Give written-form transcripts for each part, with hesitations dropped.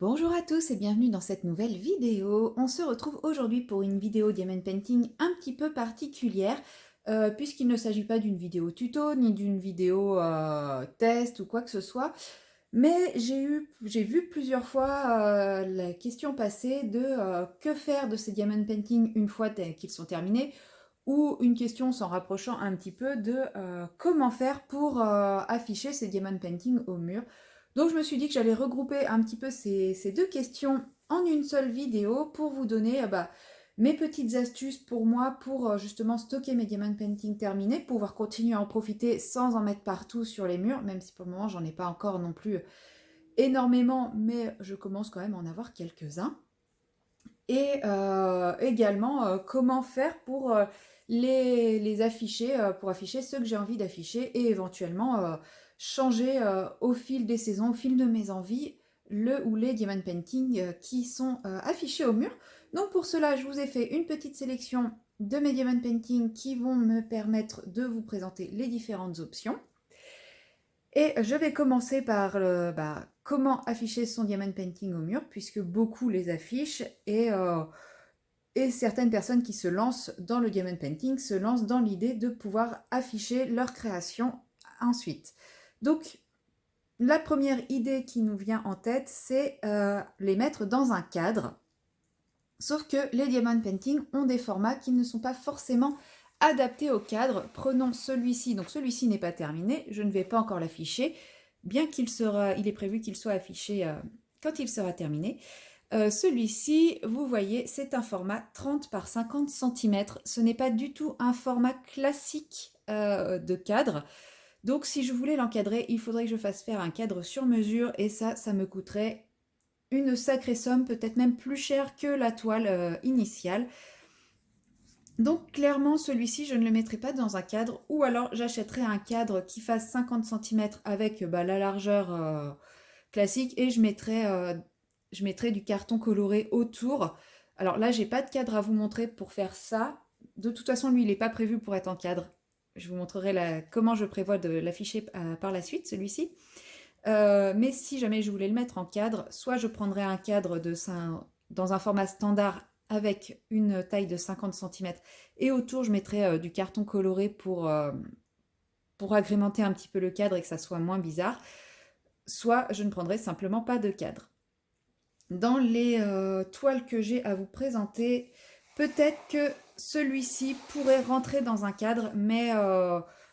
Bonjour à tous et bienvenue dans cette nouvelle vidéo. On se retrouve aujourd'hui pour une vidéo diamond painting un petit peu particulière puisqu'il ne s'agit pas d'une vidéo tuto ni d'une vidéo test ou quoi que ce soit. Mais j'ai vu plusieurs fois la question passer de que faire de ces diamond painting une fois qu'ils sont terminés, ou une question s'en rapprochant un petit peu de comment faire pour afficher ces diamond painting au mur. Donc je me suis dit que j'allais regrouper un petit peu ces deux questions en une seule vidéo pour vous donner mes petites astuces pour moi pour justement stocker mes diamond painting terminés, pouvoir continuer à en profiter sans en mettre partout sur les murs, même si pour le moment j'en ai pas encore non plus énormément, mais je commence quand même à en avoir quelques-uns. Et également, comment faire pour les afficher, pour afficher ceux que j'ai envie d'afficher et éventuellement changer au fil des saisons, au fil de mes envies, le ou les diamond painting qui sont affichés au mur. Donc pour cela, je vous ai fait une petite sélection de mes diamond painting qui vont me permettre de vous présenter les différentes options. Et je vais commencer par comment afficher son diamond painting au mur, puisque beaucoup les affichent et certaines personnes qui se lancent dans le diamond painting se lancent dans l'idée de pouvoir afficher leur création ensuite. Donc, la première idée qui nous vient en tête, c'est les mettre dans un cadre. Sauf que les diamond painting ont des formats qui ne sont pas forcément adaptés au cadre. Prenons celui-ci. Donc celui-ci n'est pas terminé, je ne vais pas encore l'afficher, bien il est prévu qu'il soit affiché quand il sera terminé. Celui-ci, vous voyez, c'est un format 30 par 50 cm. Ce n'est pas du tout un format classique de cadre. Donc si je voulais l'encadrer, il faudrait que je fasse faire un cadre sur mesure et ça me coûterait une sacrée somme, peut-être même plus cher que la toile initiale. Donc clairement, celui-ci, je ne le mettrai pas dans un cadre, ou alors j'achèterai un cadre qui fasse 50 cm avec la largeur classique, et je mettrai du carton coloré autour. Alors là, j'ai pas de cadre à vous montrer pour faire ça. De toute façon, lui, il n'est pas prévu pour être en cadre. Je vous montrerai comment je prévois de l'afficher par la suite, celui-ci. Mais si jamais je voulais le mettre en cadre, soit je prendrais un cadre dans un format standard avec une taille de 50 cm et autour je mettrais du carton coloré pour agrémenter un petit peu le cadre et que ça soit moins bizarre, soit je ne prendrais simplement pas de cadre. Dans les toiles que j'ai à vous présenter, peut-être que celui-ci pourrait rentrer dans un cadre, mais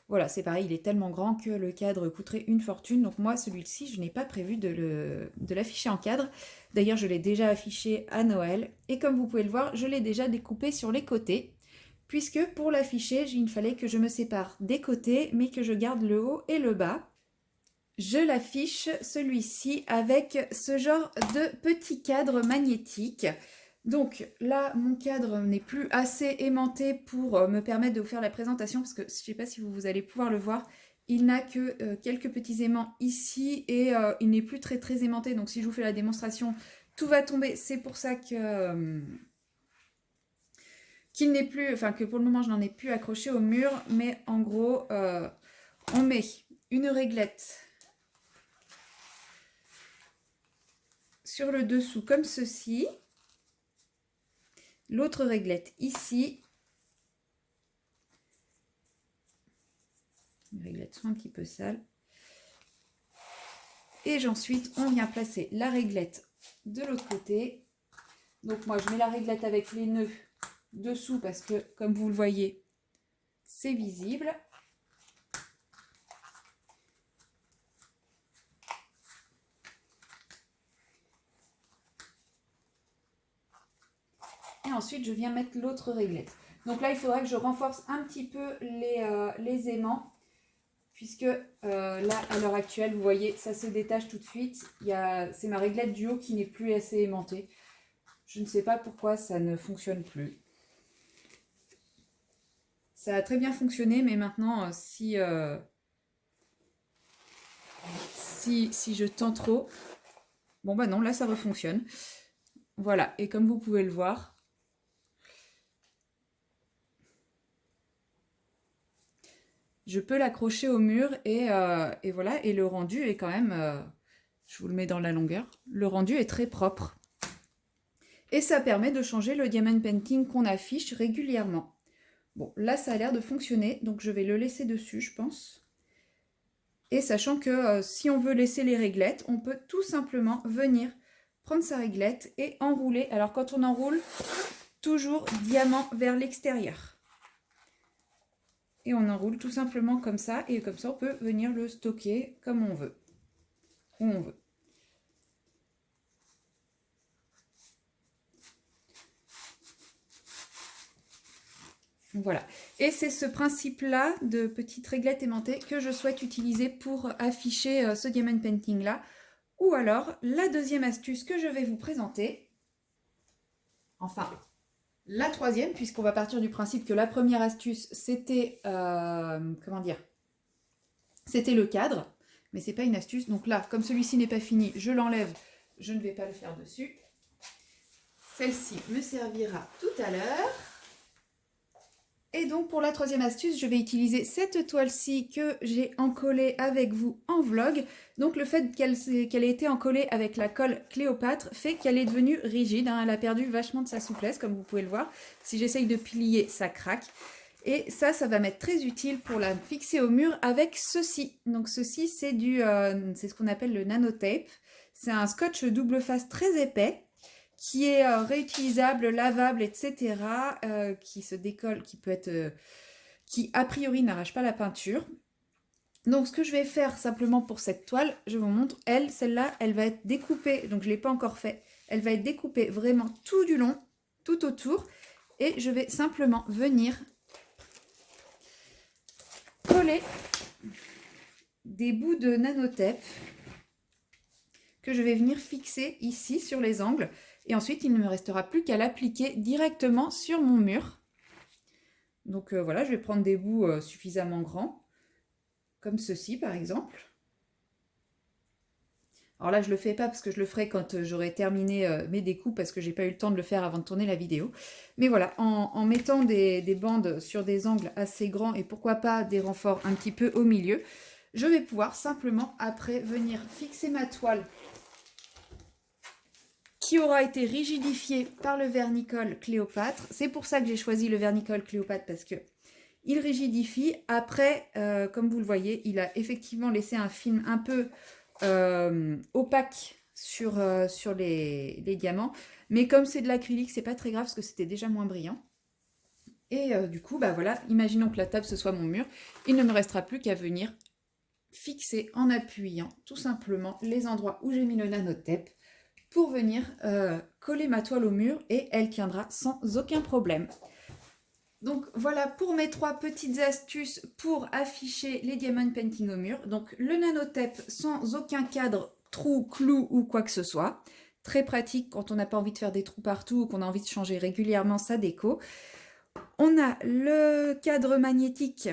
voilà, c'est pareil, il est tellement grand que le cadre coûterait une fortune. Donc moi, celui-ci, je n'ai pas prévu de l'afficher en cadre. D'ailleurs, je l'ai déjà affiché à Noël. Et comme vous pouvez le voir, je l'ai déjà découpé sur les côtés. Puisque pour l'afficher, il fallait que je me sépare des côtés, mais que je garde le haut et le bas. Je l'affiche, celui-ci, avec ce genre de petit cadre magnétique. Donc là, mon cadre n'est plus assez aimanté pour me permettre de vous faire la présentation, parce que je ne sais pas si vous allez pouvoir le voir, il n'a que quelques petits aimants ici et il n'est plus très très aimanté. Donc si je vous fais la démonstration, tout va tomber. C'est pour ça qu'il n'est plus, enfin que pour le moment je n'en ai plus accroché au mur, mais en gros, on met une réglette sur le dessous comme ceci, l'autre réglette ici, les réglettes sont un petit peu sales, et ensuite on vient placer la réglette de l'autre côté. Donc moi je mets la réglette avec les nœuds dessous parce que comme vous le voyez c'est visible. Et ensuite je viens mettre l'autre réglette. Donc là il faudra que je renforce un petit peu les aimants, puisque là à l'heure actuelle vous voyez ça se détache tout de suite. C'est ma réglette du haut qui n'est plus assez aimantée. Je ne sais pas pourquoi ça ne fonctionne plus. Ça a très bien fonctionné, mais maintenant si je tends trop, bon bah non, là ça refonctionne. Voilà, et comme vous pouvez le voir, je peux l'accrocher au mur et voilà, et le rendu est quand même Je vous le mets dans la longueur. Le rendu est très propre. Et ça permet de changer le diamond painting qu'on affiche régulièrement. Bon, là, ça a l'air de fonctionner, donc je vais le laisser dessus, je pense. Et sachant que si on veut laisser les réglettes, on peut tout simplement venir prendre sa réglette et enrouler. Alors quand on enroule, toujours diamant vers l'extérieur. Et on enroule tout simplement comme ça, et comme ça on peut venir le stocker comme on veut, où on veut. Voilà. Et c'est ce principe-là de petite réglette aimantée que je souhaite utiliser pour afficher ce diamond painting-là. Ou alors, la deuxième astuce que je vais vous présenter, enfin, la troisième, puisqu'on va partir du principe que la première astuce, c'était, comment dire, c'était le cadre, mais c'est pas une astuce. Donc là, comme celui-ci n'est pas fini, je l'enlève, je ne vais pas le faire dessus. Celle-ci me servira tout à l'heure. Et donc pour la troisième astuce, je vais utiliser cette toile-ci que j'ai encollée avec vous en vlog. Donc le fait qu'elle ait été encollée avec la colle Cléopâtre fait qu'elle est devenue rigide, hein. Elle a perdu vachement de sa souplesse, comme vous pouvez le voir. Si j'essaye de plier, ça craque. Et ça va m'être très utile pour la fixer au mur avec ceci. Donc ceci, c'est c'est ce qu'on appelle le nanotape. C'est un scotch double face très épais, qui est réutilisable, lavable, etc., qui se décolle, qui a priori n'arrache pas la peinture. Donc ce que je vais faire simplement pour cette toile, je vous montre, celle-là, elle va être découpée, donc je ne l'ai pas encore fait, elle va être découpée vraiment tout du long, tout autour, et je vais simplement venir coller des bouts de nanotape que je vais venir fixer ici sur les angles. Et ensuite, il ne me restera plus qu'à l'appliquer directement sur mon mur. Donc voilà, je vais prendre des bouts suffisamment grands, comme ceci par exemple. Alors là, je ne le fais pas parce que je le ferai quand j'aurai terminé mes découpes, parce que j'ai pas eu le temps de le faire avant de tourner la vidéo. Mais voilà, en mettant des bandes sur des angles assez grands et pourquoi pas des renforts un petit peu au milieu, je vais pouvoir simplement après venir fixer ma toile qui aura été rigidifié par le vernicole Cléopâtre. C'est pour ça que j'ai choisi le vernicole Cléopâtre, parce que il rigidifie. Après, comme vous le voyez, il a effectivement laissé un film un peu opaque sur les diamants. Mais comme c'est de l'acrylique, c'est pas très grave parce que c'était déjà moins brillant. Et du coup, bah voilà, imaginons que la table ce soit mon mur. Il ne me restera plus qu'à venir fixer en appuyant tout simplement les endroits où j'ai mis le nanotape pour venir coller ma toile au mur, et elle tiendra sans aucun problème. Donc voilà pour mes 3 petites astuces pour afficher les diamond painting au mur. Donc le nanotape sans aucun cadre, trou, clou ou quoi que ce soit. Très pratique quand on n'a pas envie de faire des trous partout ou qu'on a envie de changer régulièrement sa déco. On a le cadre magnétique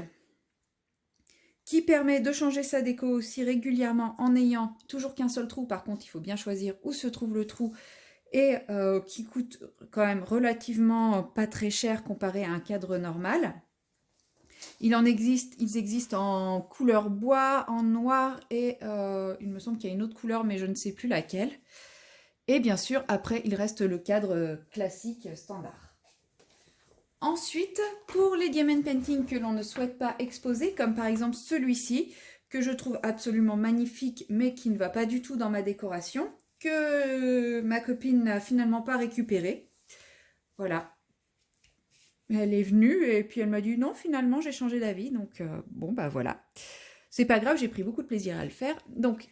qui permet de changer sa déco aussi régulièrement en n'ayant toujours qu'un seul trou. Par contre, il faut bien choisir où se trouve le trou, et qui coûte quand même relativement pas très cher comparé à un cadre normal. Ils existent en couleur bois, en noir, et il me semble qu'il y a une autre couleur, mais je ne sais plus laquelle. Et bien sûr, après, il reste le cadre classique standard. Ensuite, pour les diamond painting que l'on ne souhaite pas exposer, comme par exemple celui-ci, que je trouve absolument magnifique, mais qui ne va pas du tout dans ma décoration, que ma copine n'a finalement pas récupéré. Voilà. Elle est venue et puis elle m'a dit non, finalement j'ai changé d'avis. Donc bon, bah voilà. C'est pas grave, j'ai pris beaucoup de plaisir à le faire. Donc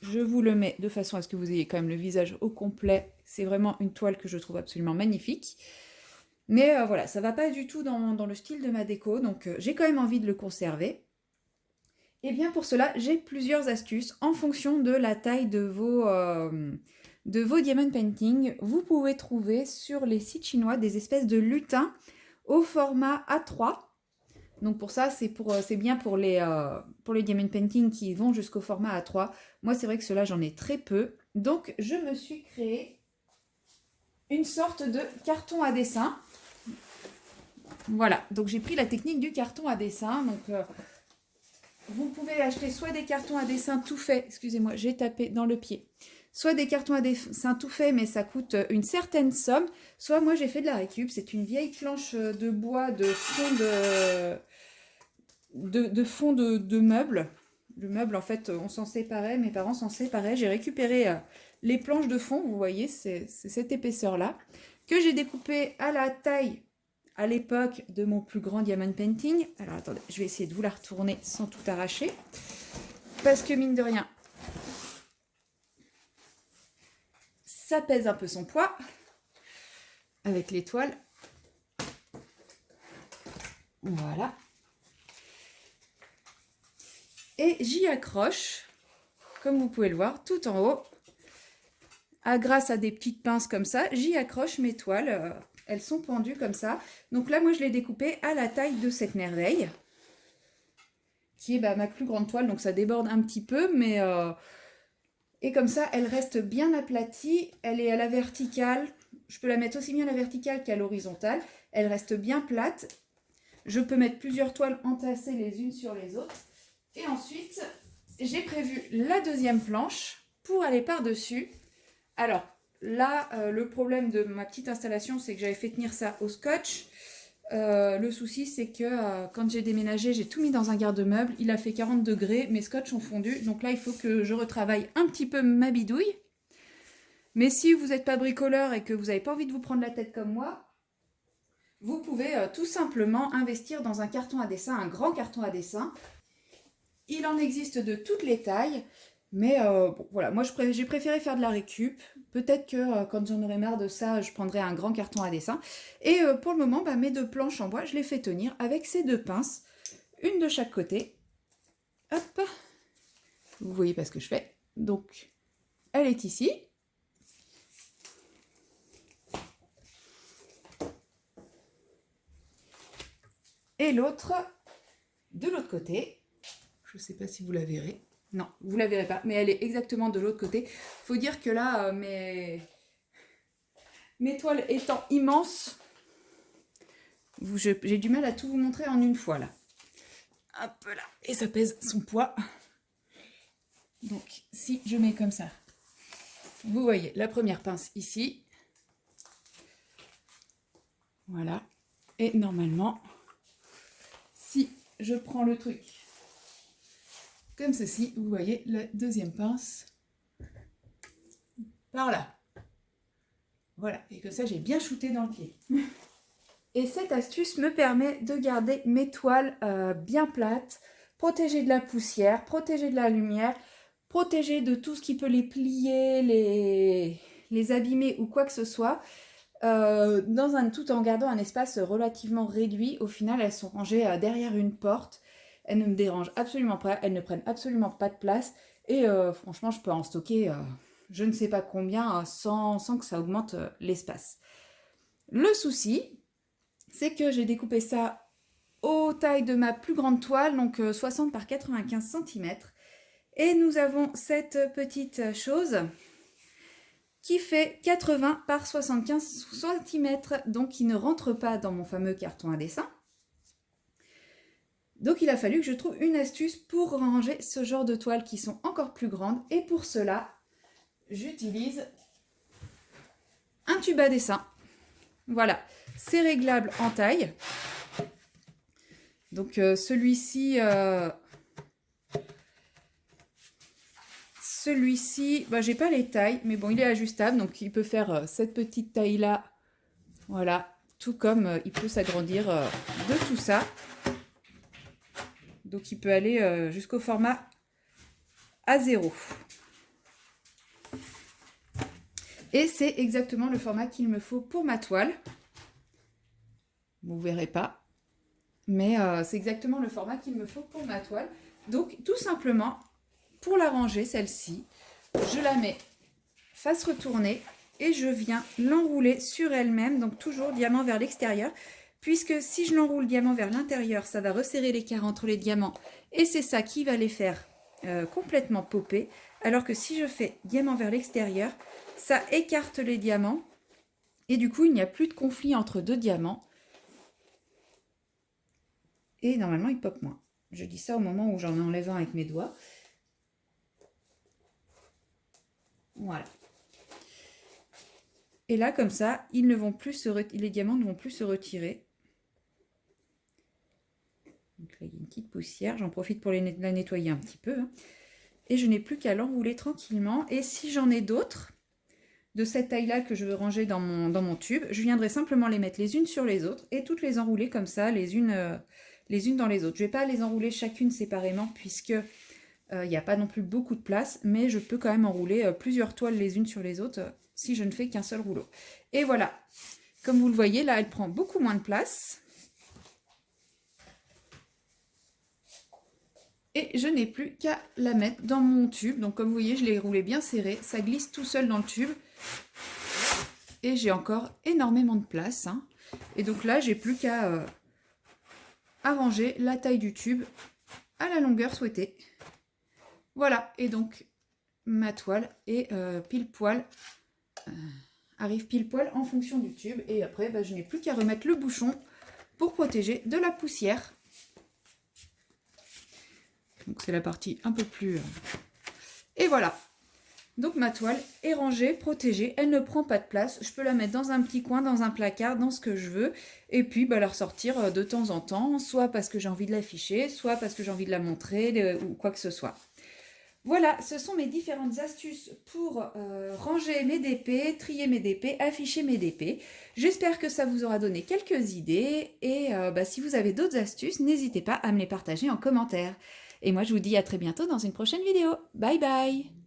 je vous le mets de façon à ce que vous ayez quand même le visage au complet. C'est vraiment une toile que je trouve absolument magnifique. Mais voilà, ça va pas du tout dans le style de ma déco, donc j'ai quand même envie de le conserver. Et bien pour cela, j'ai plusieurs astuces en fonction de la taille de vos diamond painting. Vous pouvez trouver sur les sites chinois des espèces de lutins au format A3. Donc pour ça, c'est bien pour les diamond painting qui vont jusqu'au format A3. Moi, c'est vrai que ceux-là, j'en ai très peu. Donc je me suis créé une sorte de carton à dessin. Voilà, donc j'ai pris la technique du carton à dessin. Donc vous pouvez acheter soit des cartons à dessin tout faits, excusez-moi, j'ai tapé dans le pied, soit des cartons à dessin tout faits, mais ça coûte une certaine somme, soit moi j'ai fait de la récup, c'est une vieille planche de bois de fond de meubles. Le meuble, en fait, on s'en séparait, mes parents s'en séparaient. J'ai récupéré les planches de fond, vous voyez, c'est cette épaisseur-là, que j'ai découpé à la taille, à l'époque, de mon plus grand diamond painting. Alors, attendez, je vais essayer de vous la retourner sans tout arracher. Parce que, mine de rien, ça pèse un peu son poids, avec l'étoile. Voilà. Et j'y accroche, comme vous pouvez le voir, tout en haut. Grâce à des petites pinces comme ça, j'y accroche mes toiles. Elles sont pendues comme ça. Donc là, moi, je l'ai découpée à la taille de cette merveille, qui est ma plus grande toile. Donc ça déborde un petit peu, mais... Et comme ça, elle reste bien aplatie. Elle est à la verticale. Je peux la mettre aussi bien à la verticale qu'à l'horizontale. Elle reste bien plate. Je peux mettre plusieurs toiles entassées les unes sur les autres. Et ensuite, j'ai prévu la deuxième planche pour aller par-dessus. Alors, là, le problème de ma petite installation, c'est que j'avais fait tenir ça au scotch. Le souci, c'est que quand j'ai déménagé, j'ai tout mis dans un garde-meuble. Il a fait 40 degrés, mes scotch ont fondu. Donc là, il faut que je retravaille un petit peu ma bidouille. Mais si vous n'êtes pas bricoleur et que vous n'avez pas envie de vous prendre la tête comme moi, vous pouvez tout simplement investir dans un carton à dessin, un grand carton à dessin. Il en existe de toutes les tailles, mais bon, voilà, moi j'ai préféré faire de la récup. Peut-être que quand j'en aurai marre de ça, je prendrai un grand carton à dessin. Et pour le moment, mes deux planches en bois, je les fais tenir avec ces deux pinces, une de chaque côté. Hop, vous voyez pas ce que je fais. Donc, elle est ici. Et l'autre, de l'autre côté. Je ne sais pas si vous la verrez. Non, vous ne la verrez pas, mais elle est exactement de l'autre côté. Faut dire que là, mes toiles étant immenses, j'ai du mal à tout vous montrer en une fois là. Hop là, et ça pèse son poids. Donc, si je mets comme ça, vous voyez la première pince ici. Voilà. Et normalement, si je prends le truc comme ceci, vous voyez la deuxième pince par là. Voilà, et que ça j'ai bien shooté dans le pied. Et cette astuce me permet de garder mes toiles bien plates, protégées de la poussière, protégées de la lumière, protégées de tout ce qui peut les plier, les abîmer ou quoi que ce soit, tout en gardant un espace relativement réduit. Au final, elles sont rangées derrière une porte. Elles ne me dérangent absolument pas, elles ne prennent absolument pas de place. Et franchement, je peux en stocker je ne sais pas combien sans que ça augmente l'espace. Le souci, c'est que j'ai découpé ça aux tailles de ma plus grande toile, donc 60 par 95 cm. Et nous avons cette petite chose qui fait 80 par 75 cm, donc qui ne rentre pas dans mon fameux carton à dessin. Donc il a fallu que je trouve une astuce pour ranger ce genre de toiles qui sont encore plus grandes. Et pour cela, j'utilise un tube à dessin. Voilà, c'est réglable en taille. Donc celui-ci, j'ai pas les tailles, mais bon, il est ajustable, donc il peut faire cette petite taille-là. Voilà, tout comme il peut s'agrandir de tout ça. Donc il peut aller jusqu'au format A0. Et c'est exactement le format qu'il me faut pour ma toile. Vous verrez pas. Mais c'est exactement le format qu'il me faut pour ma toile. Donc tout simplement, pour la ranger, celle-ci, je la mets face retournée et je viens l'enrouler sur elle-même. Donc toujours diamant vers l'extérieur. Puisque si je l'enroule diamant vers l'intérieur, ça va resserrer l'écart entre les diamants. Et c'est ça qui va les faire complètement popper. Alors que si je fais diamant vers l'extérieur, ça écarte les diamants. Et du coup, il n'y a plus de conflit entre deux diamants. Et normalement, ils popent moins. Je dis ça au moment où j'en enlève un avec mes doigts. Voilà. Et là, comme ça, les diamants ne vont plus se retirer. Donc là, il y a une petite poussière. J'en profite pour la nettoyer un petit peu. Hein. Et je n'ai plus qu'à l'enrouler tranquillement. Et si j'en ai d'autres, de cette taille-là que je veux ranger dans mon tube, je viendrai simplement les mettre les unes sur les autres et toutes les enrouler comme ça, les unes dans les autres. Je ne vais pas les enrouler chacune séparément puisque il n'y a pas non plus beaucoup de place, mais je peux quand même enrouler plusieurs toiles les unes sur les autres si je ne fais qu'un seul rouleau. Et voilà, comme vous le voyez, là, elle prend beaucoup moins de place. Et je n'ai plus qu'à la mettre dans mon tube. Donc comme vous voyez, je l'ai roulé bien serré. Ça glisse tout seul dans le tube. Et j'ai encore énormément de place. Hein. Et donc là, j'ai plus qu'à arranger la taille du tube à la longueur souhaitée. Voilà, et donc ma toile est pile poil, arrive pile poil en fonction du tube. Et après, je n'ai plus qu'à remettre le bouchon pour protéger de la poussière. Donc c'est la partie un peu plus... Et voilà. Donc ma toile est rangée, protégée, elle ne prend pas de place. Je peux la mettre dans un petit coin, dans un placard, dans ce que je veux. Et puis la ressortir de temps en temps, soit parce que j'ai envie de l'afficher, soit parce que j'ai envie de la montrer, ou quoi que ce soit. Voilà, ce sont mes différentes astuces pour ranger mes DP, trier mes DP, afficher mes DP. J'espère que ça vous aura donné quelques idées. Et si vous avez d'autres astuces, n'hésitez pas à me les partager en commentaire. Et moi, je vous dis à très bientôt dans une prochaine vidéo. Bye bye!